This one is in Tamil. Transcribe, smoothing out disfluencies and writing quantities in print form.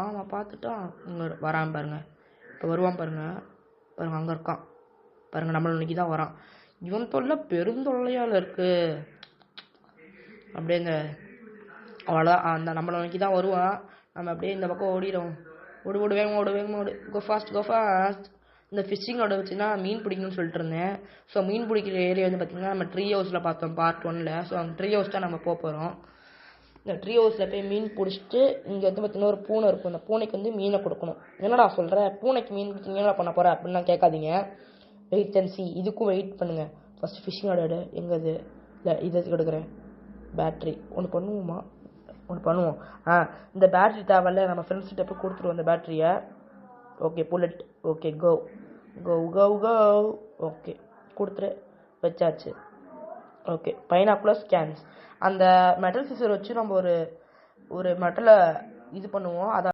ஆமாம் பார்த்துட்டா இங்கே வரான் பாருங்க. இப்போ வருவான் பாருங்க. பாருங்க அங்கே இருக்கான் பாருங்க. நம்மளை இன்னைக்கு தான் வரான். இவன் தொல்லை பெருந்தொல்லையால் இருக்கு. அப்படியே இந்த அவ்வளோதான். அந்த நம்மளை இன்னைக்கு தான் வருவான். நம்ம அப்படியே இந்த பக்கம் ஓடிடும். ஓடு வேகமாக ஓடு. Go fast. இந்த ஃபிஷ்ஷிங்கோட வச்சுன்னா மீன் பிடிக்கணும்னு சொல்லிட்டு இருந்தேன். ஸோ மீன் பிடிக்கிற ஏரியா வந்து பார்த்திங்கன்னா நம்ம ட்ரீ ஹவுஸில் பார்த்தோம் பார்ட் 1ல். ஸோ அந்த ட்ரீ ஹவுஸ் தான் நம்ம போக போகிறோம். இந்த ட்ரீ ஹவுஸில் போய் மீன் பிடிச்சிட்டு இங்கே வந்து பார்த்திங்கன்னா ஒரு பூனை இருக்கும். இந்த பூனைக்கு வந்து மீனை கொடுக்கணும். என்னடா சொல்கிற, பூனைக்கு மீன் பிடிச்சி என்னடா பண்ண போகிற அப்படின்லாம் கேட்காதீங்க. Wait and see. இதுக்கும் வெயிட் பண்ணுங்கள். ஃபஸ்ட் ஃபிஷ்ஷிங்கோட எங்கே இது இல்லை இதை கொடுக்குறேன். பேட்ரி ஒன்று பண்ணுவோம். இந்த பேட்ரி தேவையில்ல. நம்ம ஃப்ரெண்ட்ஸ்கிட்ட போய் கொடுத்துருவோம் அந்த பேட்டரியை. Okay bullet. ஓகே கோ. ஓகே கொடுத்துரு. வச்சாச்சு. Okay binocular scans. அந்த மெட்டல் சிசர் வச்சு நம்ம ஒரு மெட்டலை இது பண்ணுவோம். அதை